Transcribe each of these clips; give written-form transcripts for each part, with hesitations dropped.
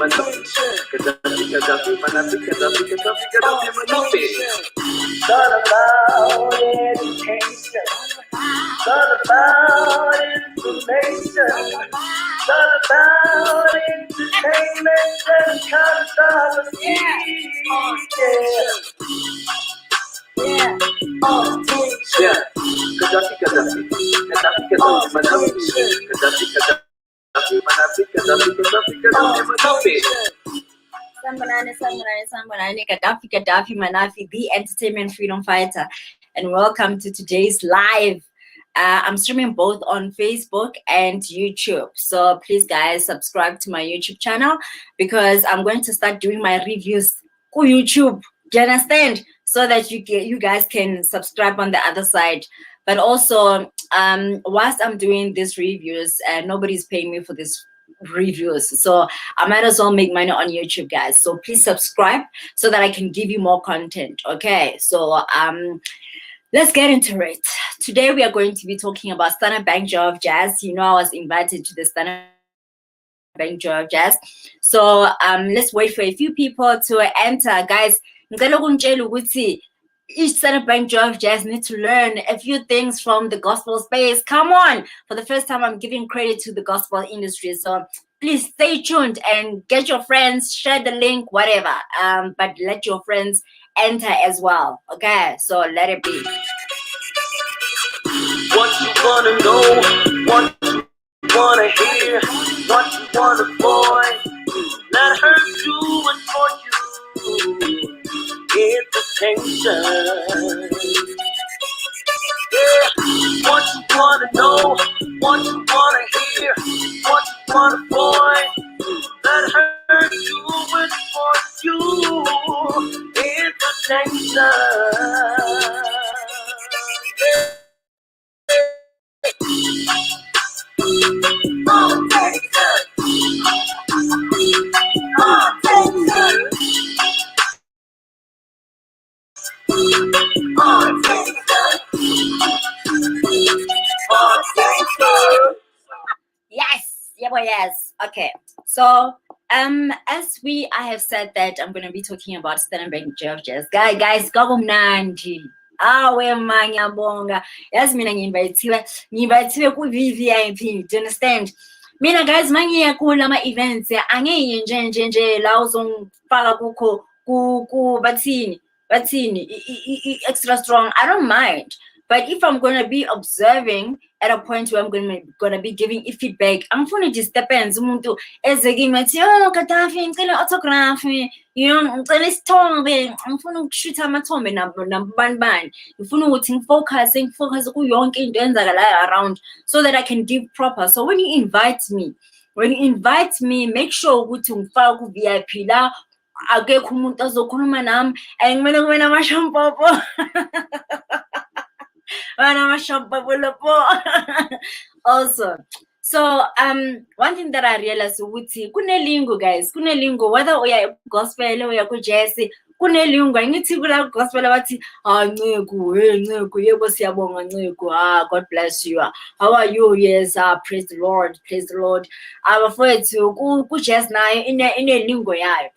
about education. It's all about information. It's all about entertainment and controversy. Yeah. Sambanani, Gaddafi Manafi, the entertainment freedom fighter, and welcome to today's live. I'm streaming both on Facebook and YouTube, so please guys subscribe to my YouTube channel because I'm going to start doing my reviews on YouTube. Do you understand? So that you guys can subscribe on the other side. But also, whilst I'm doing these reviews, nobody's paying me for this reviews, so I might as well make money on YouTube, guys. So please subscribe so that I can give you more content. Okay, so let's get into it. Today we are going to be talking about Standard Bank Joy of Jazz. You know, I was invited to the Standard Bank Joy of Jazz, so let's wait for a few people to enter, guys. Each Standard Bank Joy of Jazz need to learn a few things from the gospel space. Come on, for the first time I'm giving credit to the gospel industry, so please stay tuned and get your friends, share the link, whatever, but let your friends enter as well. Okay, so let it be. What you wanna know, what you wanna hear, what you wanna avoid, let her do it for you. Entertainment. Yeah, what you wanna know, what you wanna hear, what you wanna avoid, let her do it for you. Entertainment. Yes, yeah, boy, yes. Okay, so as I have said that I'm gonna be talking about Standard Bank Joy of Jazz. Guys, kakumnandi. Awe mangiyabonga. Yazi mina ngiyinvayithiwe ku-VVIP. Do you understand? Mina guys, mangiya kulama events angiyi nje la uzongifaka kukho bathini extra strong. I don't mind. But if I'm going to be observing at a point where I'm going to be giving feedback, I'm going to just depends. Umuntu ezekimi athi, oh Gaddafi, ngicela autograph, you know, ngicela isithombe, ngifuna ukushutha amathombe nabani. Ngifuna ukuthi ngifocus ku yonke into enzakalayo around so that I can give proper. So when you invite me, make sure ukuthi ngifaka ku VIP la akekho umuntu azokhuluma nami ngimele kube namashampopo. Also, so one thing that I realized ukuthi kunelingo, guys, kunelingo, whether uya gospel uya ku jazz, kunelingo. Angithi kula gospel bathi Ncegu, Ncegu, yebo siyabonga Ncegu, God bless you, how are you? Yes, praise the Lord, abafowethu ku jazz nayo inelingo yayo.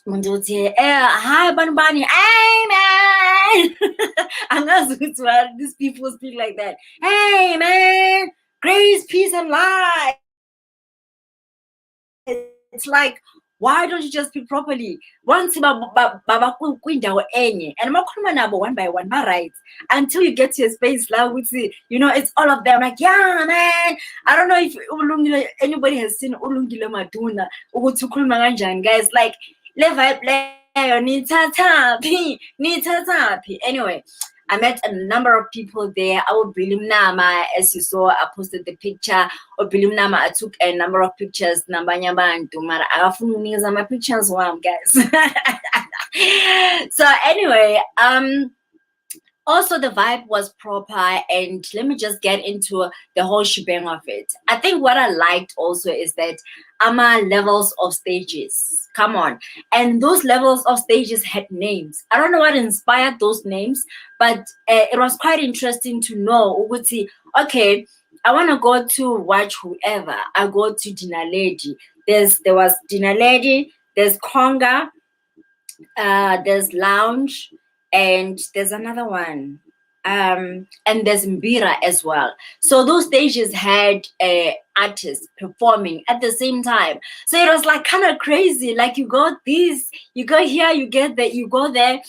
Hi bani, hey man. Angazi ukuthi why these people speak like that. Hey man, grace, peace and light. It's like, why don't you just speak properly? Once baba kwindawo enye and makhuluma nabo one by one, right? Until you get to a space like with, you know, it's all of them like, yeah man. I don't know if anybody has seen Ulungile Maduna ukuthi ukhuluma kanjani, guys. Like, le vibe leyo nithathapi. Anyway, I met a number of people there. Nama, as you saw, I posted the picture. Nama, I took a number of pictures. Nambanya bantu mara akafuna uniza my pictures wam, guys. So anyway, also the vibe was proper, and let me just get into the whole shebang of it. I think what I liked also is that levels of stages. Come on. And those levels of stages had names. I don't know what inspired those names, but it was quite interesting to know, okay, I want to go to watch whoever. I go to Dinaledi. There was Dinner Lady, there's Conga, there's Lounge, and there's another one. And there's Mbira as well. So those stages had artists performing at the same time. So it was like kind of crazy. Like you got this, you go here, you get that, you go there.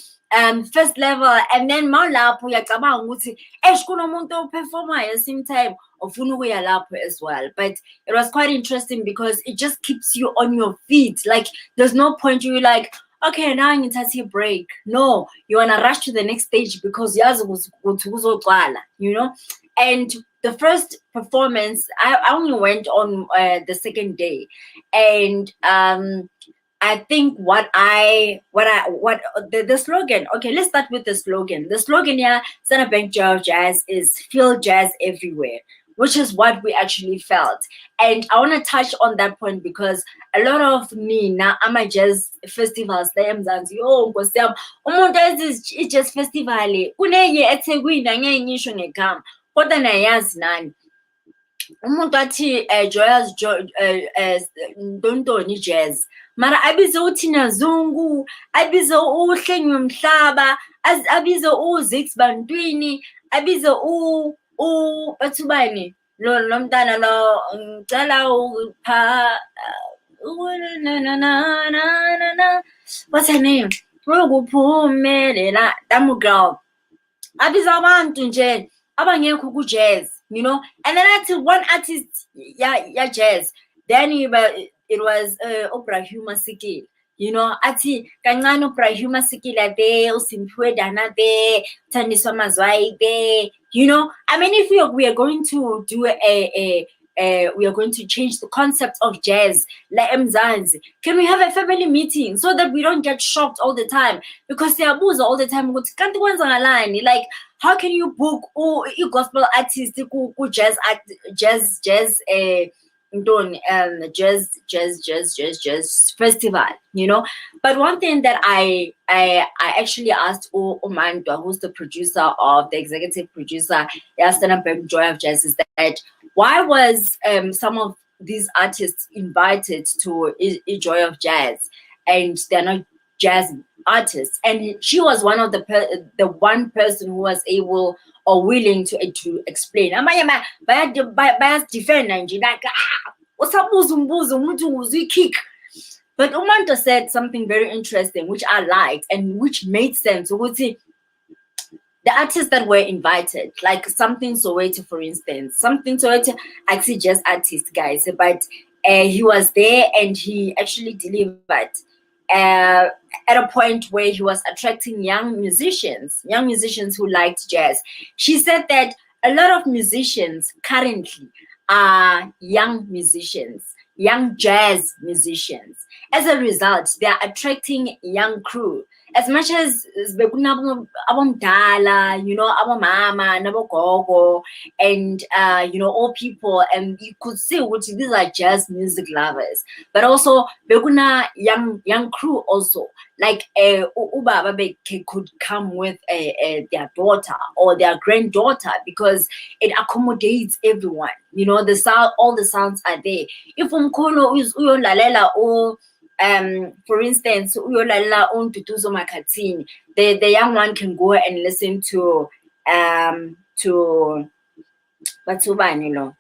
First level, and then malapho uyacabanga ukuthi kunomuntu performer at the same time ofuna ukuya lapho as well. But it was quite interesting because it just keeps you on your feet. Like there's no point you like, okay, now you need to break. No, you wanna rush to the next stage because you know. And the first performance, I only went on the second day, and I think what the slogan. Okay, let's start with the slogan. The slogan here, Standard Bank Jazz is feel jazz everywhere, which is what we actually felt. And I want to touch on that point because a lot of me now ama jazz festivals la eMzansi Nkosi yami umuntu ethi jazz festival kunenye eThekwini angeke ngisho ngegama kodwa nayazi nani umuntu athi Joyous Ntontoni Jazz mara abize uThina Zungu, abize uHlenywe Mhlaba, abize uZix Bantwini, abize bathubani lo mntana lo ngicela upha what's her name? Ukuphumelela Damu Girl. Abiza abantu nje abangekho ku jazz, you know. And then I had one artist ya jazz. Then it was Oprah Masikela. You know, athi kancane Oprah Masikela there, uSimphiwe Dana there, Thandiswa Mazwai there. You know, I mean, if we are going to do we are going to change the concept of jazz, like eMzansi, can we have a family meeting so that we don't get shocked all the time? Because they abuse all the time. Like, how can you book gospel artists, jazz festival, you know? But one thing that I actually asked Omandwa, who's the producer of the executive producer, Standard Bank Joy of Jazz, is that why was some of these artists invited to Joy of Jazz and they're not jazz artists? And she was one of the one person who was able or willing to explain. Defend like kick. But Umanta said something very interesting, which I liked and which made sense. So the artists that were invited, like Something Soweto, for instance, Something Soweto, actually just artist guys, but he was there and he actually delivered at a point where he was attracting young musicians who liked jazz. She said that a lot of musicians currently are young musicians, young jazz musicians. As a result, they are attracting young crew. As much as abomdala, you know, abomama, nabogogo, and you know, all people, and you could see which these are jazz music lovers, but also beguna young crew also. Like ubaba could come with their daughter or their granddaughter because it accommodates everyone. You know, the sound, all the sounds are there. If umkhulu is uyolalela or for instance, the young one can go and listen to Batsubani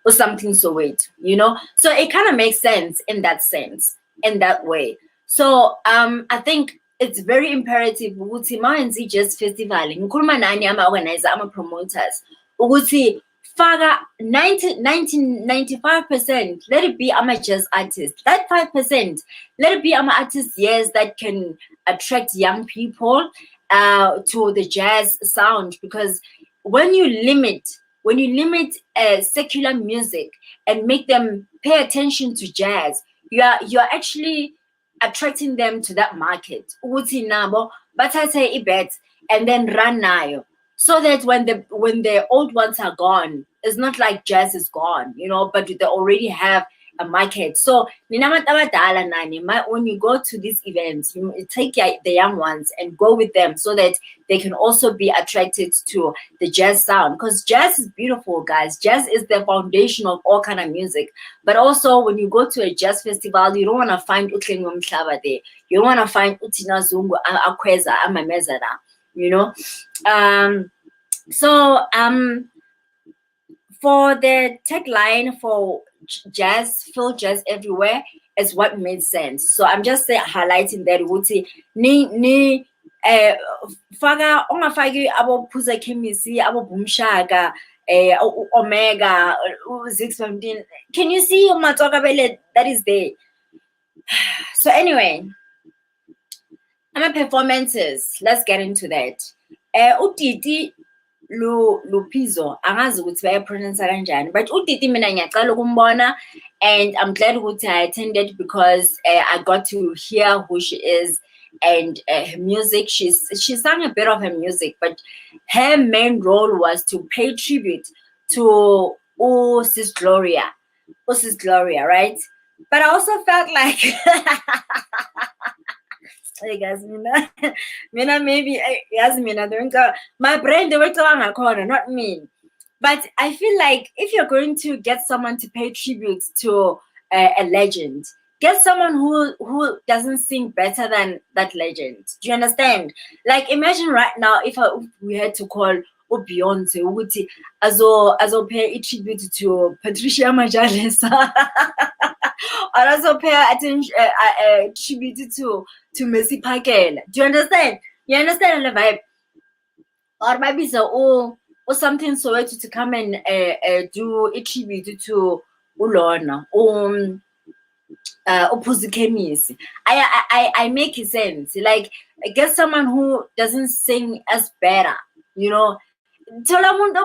or Something Soweto, you know. So it kind of makes sense in that sense, in that way. So I think it's very imperative ukuthi mayenza jazz festival ngikhuluma nani ama-organizer ama-promoters ukuthi faka 95%, let it be ama-jazz artists. That 5%, let it be ama-artists, yes, that can attract young people to the jazz sound. Because when you limit secular music and make them pay attention to jazz, you're actually attracting them to that market. Ukuthi nabo bathathe ibet and then run nayo. So that when the old ones are gone, it's not like jazz is gone, you know, but they already have a market. So when you go to these events, you take the young ones and go with them so that they can also be attracted to the jazz sound, because jazz is beautiful, guys. Jazz is the foundation of all kind of music. But also when you go to a jazz festival, you don't want to find Utleng Mhlaba there. You don't want to find Utina Zungu, Akweza, Amamezana, you know. For the tagline for jazz, feel jazz everywhere is what made sense. So I'm just highlighting that Wuti ni faga ongafaki abo Phuza Khemisi, abo Boomshaka, Omega, 615. Can you see Matokabele that is there? So anyway, my performances, let's get into that. Utiti Lupizo, angazi ukuthi bayapronounce kanjani, but uTiti mina ngiyaqala ukumbona, and I'm glad ukuthi I attended because I got to hear who she is and her music. She sang a bit of her music, but her main role was to pay tribute to Sis Gloria, right? But I also felt like hey guys, mina maybe yes, mina don't my brain they were talking a corner, not me. But I feel like if you're going to get someone to pay tribute to a legend, get someone who doesn't sing better than that legend. Do you understand? Like imagine right now if we had to call Beyonce, ukuthi azo pay tribute to Patricia Majalesa. Or also pay attention tribute to Mercy Phakela. Do you understand? You understand the vibe? Or maybe so or something so to come and do a tribute to Ulona Phuza Khemisi. I make sense. Like get someone who doesn't sing as better, you know. Thola umuntu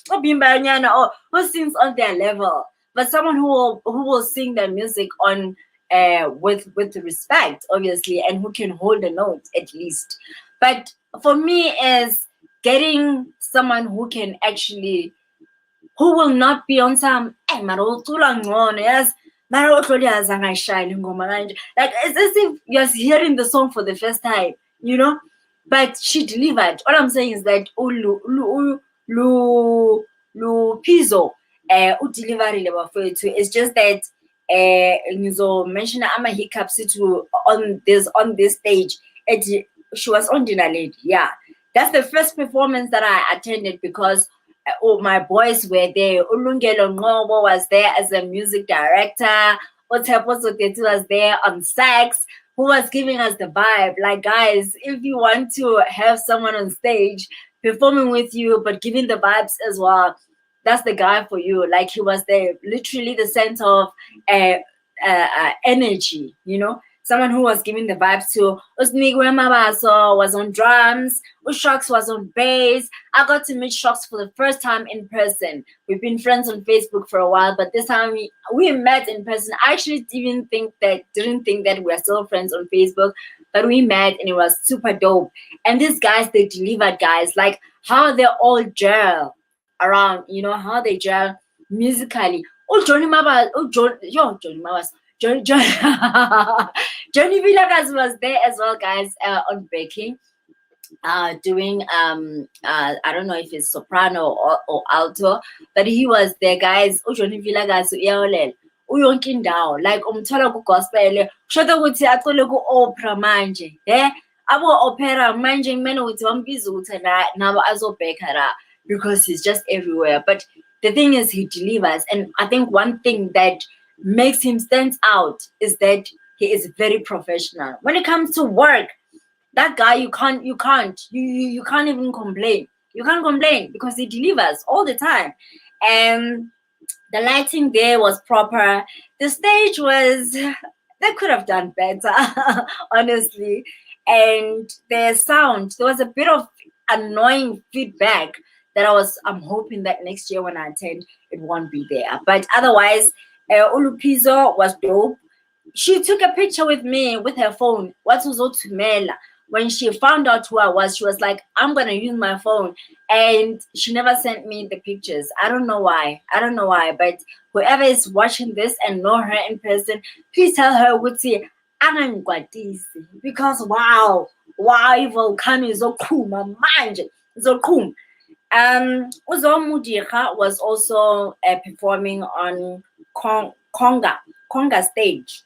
obimbayanyana or who sings on their level, but someone who will sing their music on with respect, obviously, and who can hold a note at least. But for me, is getting someone who can actually, who will not be on some yes. Like it's as if you're hearing the song for the first time, you know. But she delivered. All I'm saying is that Lupizo delivery bafowethu. It's just that mention ama hiccups to on this stage. She was on dinner lady. Yeah, that's the first performance that I attended because my boys were there. Ulungelo Ngobo was there as a music director. Otepo Sotetu was there on sax, who was giving us the vibe. Like, guys, if you want to have someone on stage performing with you, but giving the vibes as well, that's the guy for you. Like, he was there, literally the center of energy, you know? Someone who was giving the vibes to Usnigwe Mabaso was on drums, Ushox was on bass. I got to meet Shox for the first time in person. We've been friends on Facebook for a while, but this time we met in person. I actually didn't think that we were still friends on Facebook, but we met and it was super dope. And these guys, they delivered, guys, like how they all gel around, you know, how they gel musically. Johnny Mabas. Johnny Villagas was there as well, guys, on backing, doing I don't know if it's soprano or alto, but he was there, guys. Johnny Villagas uyonke indawo, like umthola ku gospel shoda ukuthi acole ku opera manje, abo opera manje kumele ukuthi bambiza ukuthi nabo azobheka la, because he's just everywhere. But the thing is, he delivers, and I think one thing that makes him stand out is that he is very professional when it comes to work. That guy, you can't even complain. You can't complain because he delivers all the time. And the lighting there was proper. The stage was, they could have done better, honestly. And the sound, there was a bit of annoying feedback that I'm hoping that next year when I attend, it won't be there. But otherwise, Ulupizo was dope. She took a picture with me with her phone. What was Otumela? when she found out who I was, she was like, I'm gonna use my phone. And she never sent me the pictures. I don't know why. I don't know why. But whoever is watching this and know her in person, please tell her Wuti angangikwatisi. Because wow, iVolcano is so cool, manje. So cool. Uzo Mudira was also performing on Conga stage.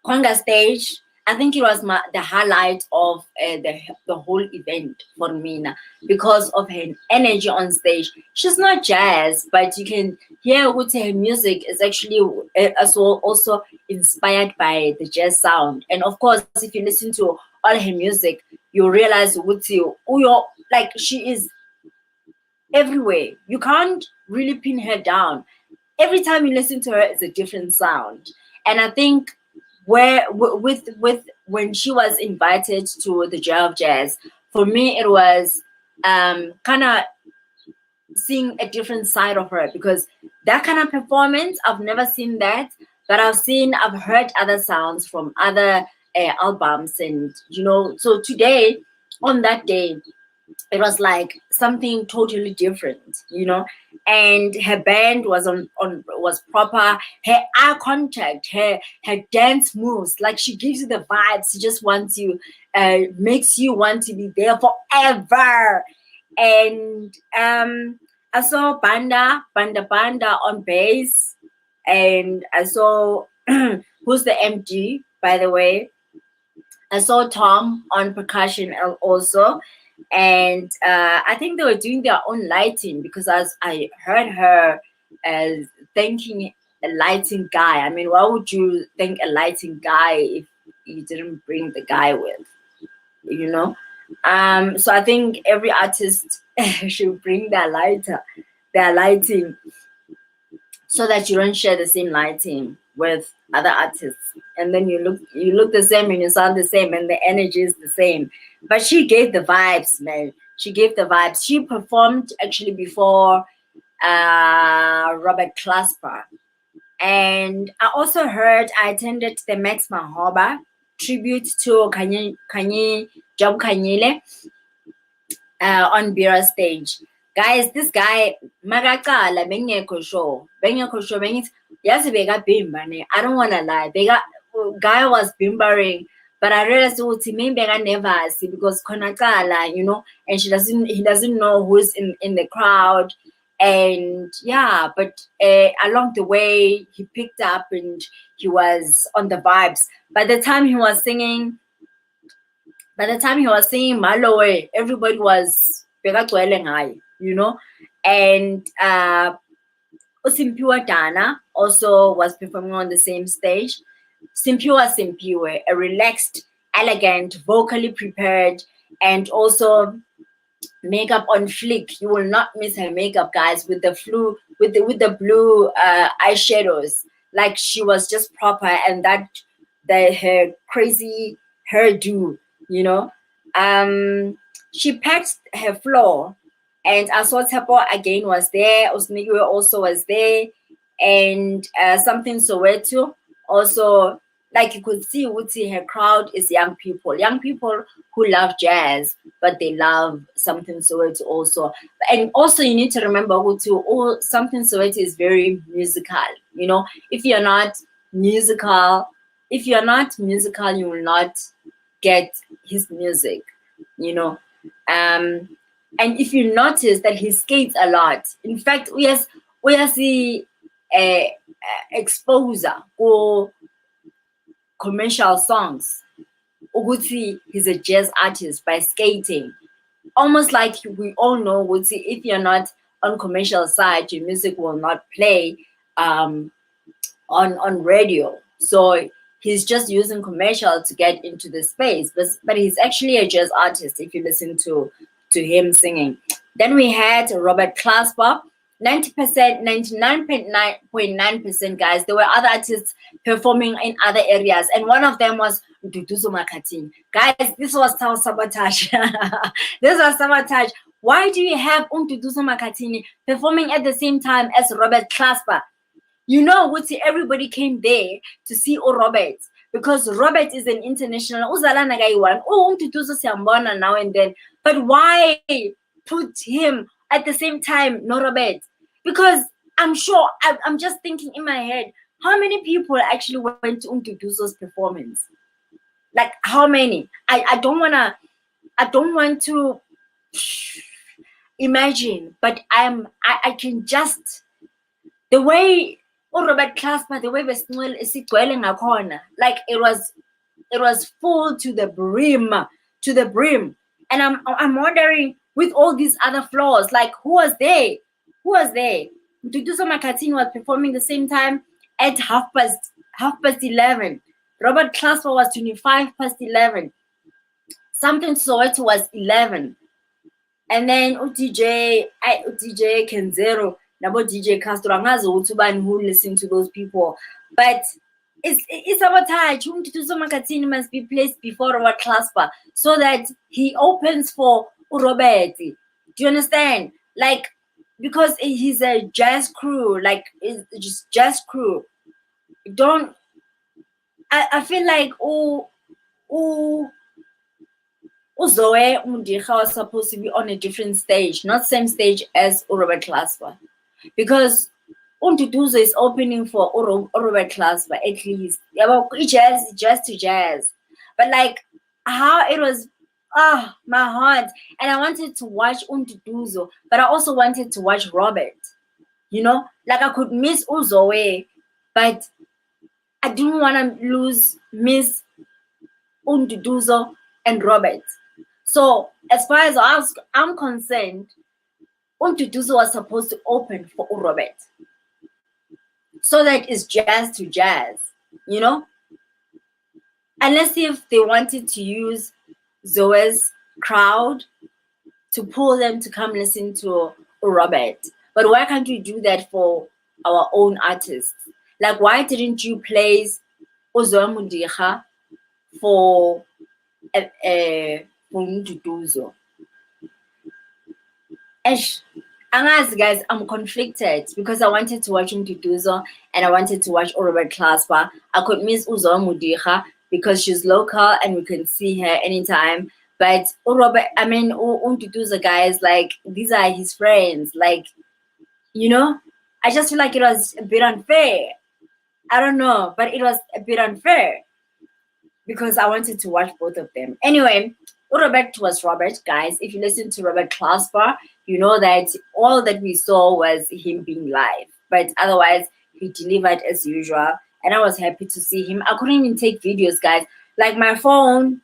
Conga stage. I think it was the highlight of the whole event for Mina because of her energy on stage. She's not jazz, but you can hear what her music is actually also inspired by the jazz sound. And of course, if you listen to all her music, you realize like she is everywhere. You can't really pin her down. Every time you listen to her, it's a different sound. And I think with when she was invited to the Joy of Jazz, for me it was kind of seeing a different side of her, because that kind of performance, I've never seen that, but I've heard other sounds from other albums, and so today, on that day, it was like something totally different, and her band was proper. Her eye contact, her dance moves, like she gives you the vibes. She just wants you, makes you want to be there forever. And I saw Banda on bass, and I saw who's the MD, by the way. I saw Tom on percussion also. And I think they were doing their own lighting, because as I heard her thanking a lighting guy. I mean, why would you thank a lighting guy if you didn't bring the guy with, so I think every artist should bring their lighting, so that you don't share the same lighting with other artists, and then you look the same and you sound the same and the energy is the same. But she gave the vibes, man. She gave the vibes. She performed actually before Robert Clasper. And I also heard, I attended the Max Mahoba tribute to Kanye Job Kanyile on Bira stage. Guys, this guy, Magakala, Bengeko show, yes, I don't want to lie. Guy was bimbering, but I realized maybe I never see, because Konakala, and he doesn't know who's in the crowd. And yeah, but along the way, he picked up and he was on the vibes. By the time he was singing Maloe, everybody was and Simpiwa Dana also was performing on the same stage. Simpiwa, a relaxed, elegant, vocally prepared, and also makeup on flick. You will not miss her makeup, guys, with the blue eyeshadows. Like, she was just proper, and her crazy hairdo, she packed her floor. And Aswa Tepo again was there. Osnigiwe also was there. And something Soweto also, like you could see, her crowd is young people who love jazz, but they love something Soweto also. And also, you need to remember, something Soweto is very musical. If you're not musical, you will not get his music. And if you notice that he skates a lot, in fact, we see exposure for commercial songs. Uguti, he's a jazz artist by skating. Almost like we all know, Uguti, if you're not on commercial side, your music will not play on radio. So he's just using commercial to get into the space. But he's actually a jazz artist if you listen to him singing. Then we had Robert Clasper, 90%, 99.9%, guys. There were other artists performing in other areas, and one of them was Duduzo Makatini. Guys, this was sabotage. This was sabotage. Why do you have Duduzo Makatini performing at the same time as Robert Clasper? Everybody came there to see Robert, because Robert is an international. Uzalana Gaiwan. Oh, Umtutuzo Siambona now and then. But why put him at the same time, no Robert? Because I'm sure, I'm just thinking in my head, how many people actually went to Umtutuzo's performance? Like how many? I don't want to imagine, but I can just, the way Robert Clasper, the way Besnwell is in a corner, like it was full to the brim. And I'm wondering, with all these other floors, like who was there? Duduzo Makatini was performing the same time at half past 11. Robert Clasper was 25 past 11. Something Soweto was 11. And then DJ Kenzero, nabo DJ Castro, angazi ukuthi ubani who listen to those people. But it's sabotage. Duduzo Makatini must be placed before Robert Clasper so that he opens for Robert. Do you understand? Like, because he's a jazz crew, like it's just jazz crew. I feel like Zoe Mudikha was supposed to be on a different stage, not same stage as Robert Clasper, because Untutuzo is opening for Robert Clasper at least. Yeah, jazz to jazz, but like how it was. My heart. And I wanted to watch Untutuzo, but I also wanted to watch Robert. You know, like I could miss Uzoe, but I didn't want to miss Untutuzo and Robert. So as far as I'm concerned, Untutuzo was supposed to open for Robert, so that it's jazz to jazz, you know? Unless if they wanted to use Zoe's crowd to pull them to come listen to Robert. But why can't you do that for our own artists? Like, why didn't you place Zoe Mudikha for Untutuzo? Angazi, guys, I'm conflicted because I wanted to watch Untutuzo and I wanted to watch Robert Clasper. I could miss Zoe Mudikha because she's local and we can see her anytime. But Untutuzo, guys, like, these are his friends. Like, you know, I just feel like it was a bit unfair. I don't know, but it was a bit unfair because I wanted to watch both of them. Anyway, Robert was Robert, guys. If you listen to Robert Clasper, you know that all that we saw was him being live. But otherwise, he delivered as usual. And I was happy to see him. I couldn't even take videos, guys. Like my phone,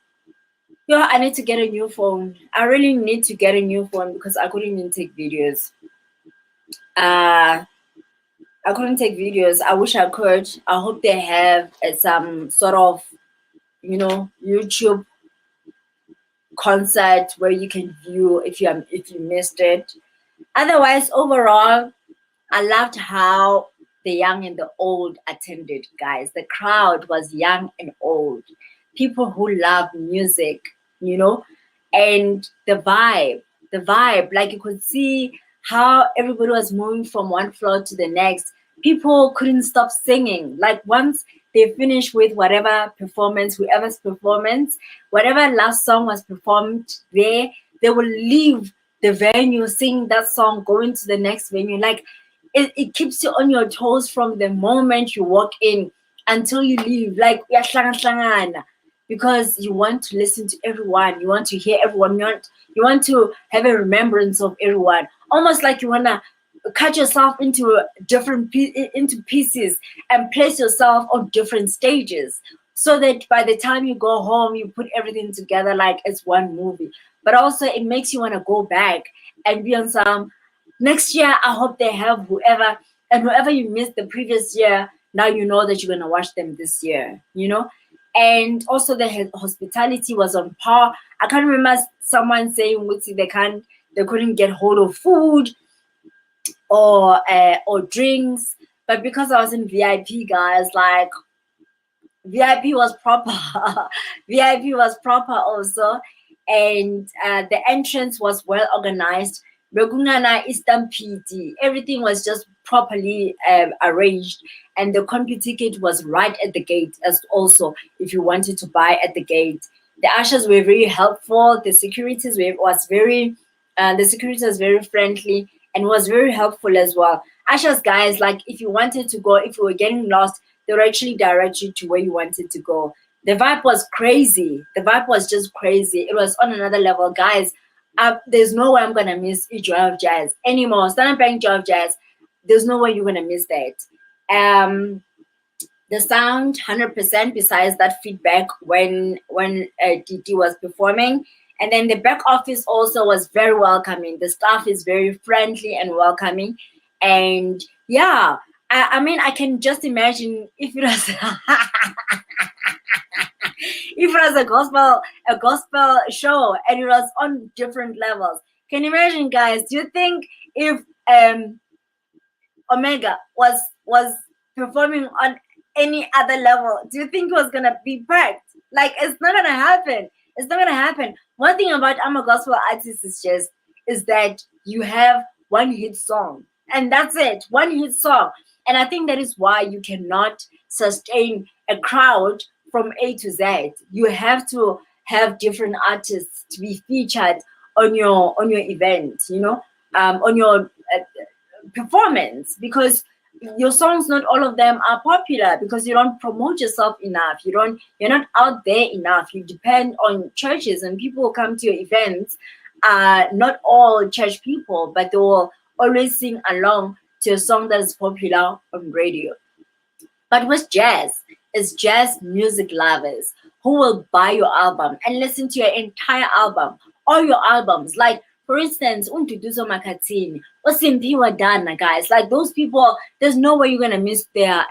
I need to get a new phone. I really need to get a new phone because I couldn't even take videos. I couldn't take videos. I wish I could. I hope they have some sort of, YouTube concert where you can view if you missed it. Otherwise, overall, I loved how the young and the old attended, guys. The crowd was young and old. People who love music, and the vibe, like you could see how everybody was moving from one floor to the next. People couldn't stop singing. Like once they finished with whatever performance, whoever's performance, whatever last song was performed there, they will leave the venue, sing that song, going to the next venue. Like it keeps you on your toes from the moment you walk in until you leave. Like because you want to listen to everyone, you want to hear everyone, you want to have a remembrance of everyone, almost like you want to cut yourself into into pieces and place yourself on different stages so that by the time you go home you put everything together like it's one movie. But also it makes you want to go back and be on some next year. I hope they have whoever you missed the previous year, now you know that you're going to watch them this year, and also the hospitality was on par. I can't remember someone saying they couldn't get hold of food or drinks, but because I was in VIP, guys, like VIP was proper. VIP was proper also, and the entrance was well organized. Begungana Istampede, everything was just properly arranged, and the compu ticket was right at the gate as also if you wanted to buy at the gate. The ushers were very helpful. The security was very friendly and was very helpful as well. Ushers guys, like if you wanted to go, if you were getting lost, they would actually direct you to where you wanted to go. The vibe was crazy. The vibe was just crazy. It was on another level, guys. There's no way I'm gonna miss Joy of Jazz anymore. Standard Bank Joy of Jazz. There's no way you're gonna miss that. The sound 100%. Besides that feedback when DD was performing, and then the back office also was very welcoming. The staff is very friendly and welcoming, and yeah, I mean I can just imagine if it was if it was a gospel show and it was on different levels. Can you imagine, guys? Do you think if Omega was performing on any other level, do you think it was gonna be packed? Like, it's not gonna happen. It's not gonna happen. One thing about I'm a gospel artist is that you have one hit song and that's it, one hit song. And I think that is why you cannot sustain a crowd from A to Z. You have to have different artists to be featured on your event, on your performance, because your songs, not all of them are popular because you don't promote yourself enough. You're not out there enough. You depend on churches and people who come to your events. Not all church people, but they will always sing along to a song that is popular on radio. But with jazz, it's jazz music lovers who will buy your album and listen to your entire album, all your albums. Like, for instance, Unduduzo Makhathini, Osimpiwa Dana, guys. Like, those people, there's no way you're gonna miss their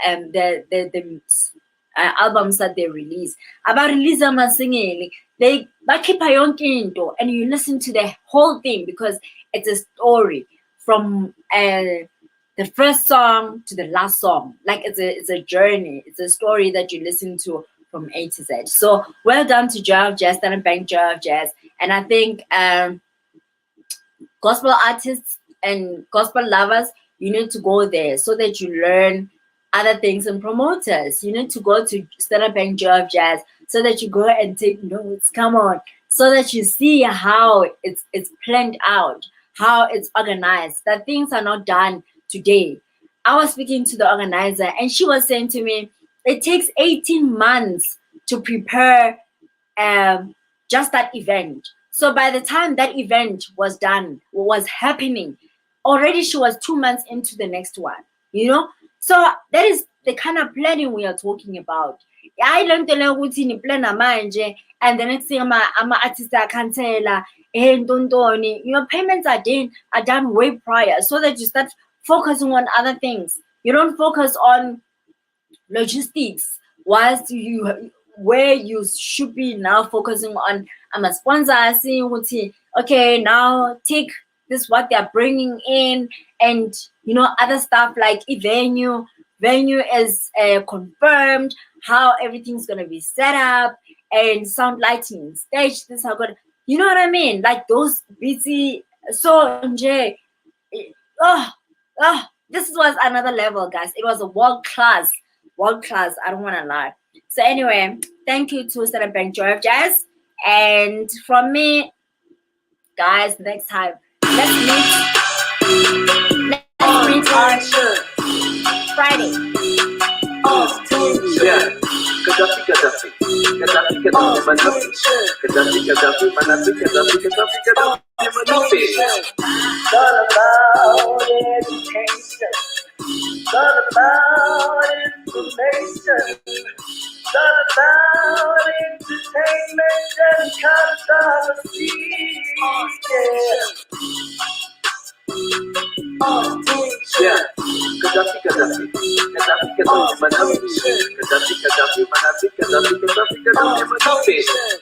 albums that they release. About release Masingeli, they keep into and you listen to the whole thing because it's a story from the first song to the last song. Like, it's a journey. It's a story that you listen to from A to Z. So well done to Joy of Jazz, Standard Bank Joy of Jazz. And I think gospel artists and gospel lovers, you need to go there so that you learn other things, and promoters, you need to go to Standard Bank Joy of Jazz so that you go and take notes, come on, so that you see how it's planned out, how it's organized, that things are not done today. I was speaking to the organizer and she was saying to me, it takes 18 months to prepare just that event. So by the time that event was done, was happening, already she was 2 months into the next one, So that is the kind of planning we are talking about. I learned the plan manje, and the next thing I'm artist cancela, payments are done way prior, so that you start focusing on other things. You don't focus on logistics whilst where you should be now focusing on. I'm a sponsor, seeing okay, now take this what they're bringing in, and other stuff like venue is confirmed, how everything's gonna be set up, and sound lighting, stage, this how good, you know what I mean? Like those busy. So this was another level, guys. It was a world class. I don't want to lie. So anyway, thank you to Standard Bank Joy of Jazz, and from me, guys, next time let's meet on Friday. Gaddafi,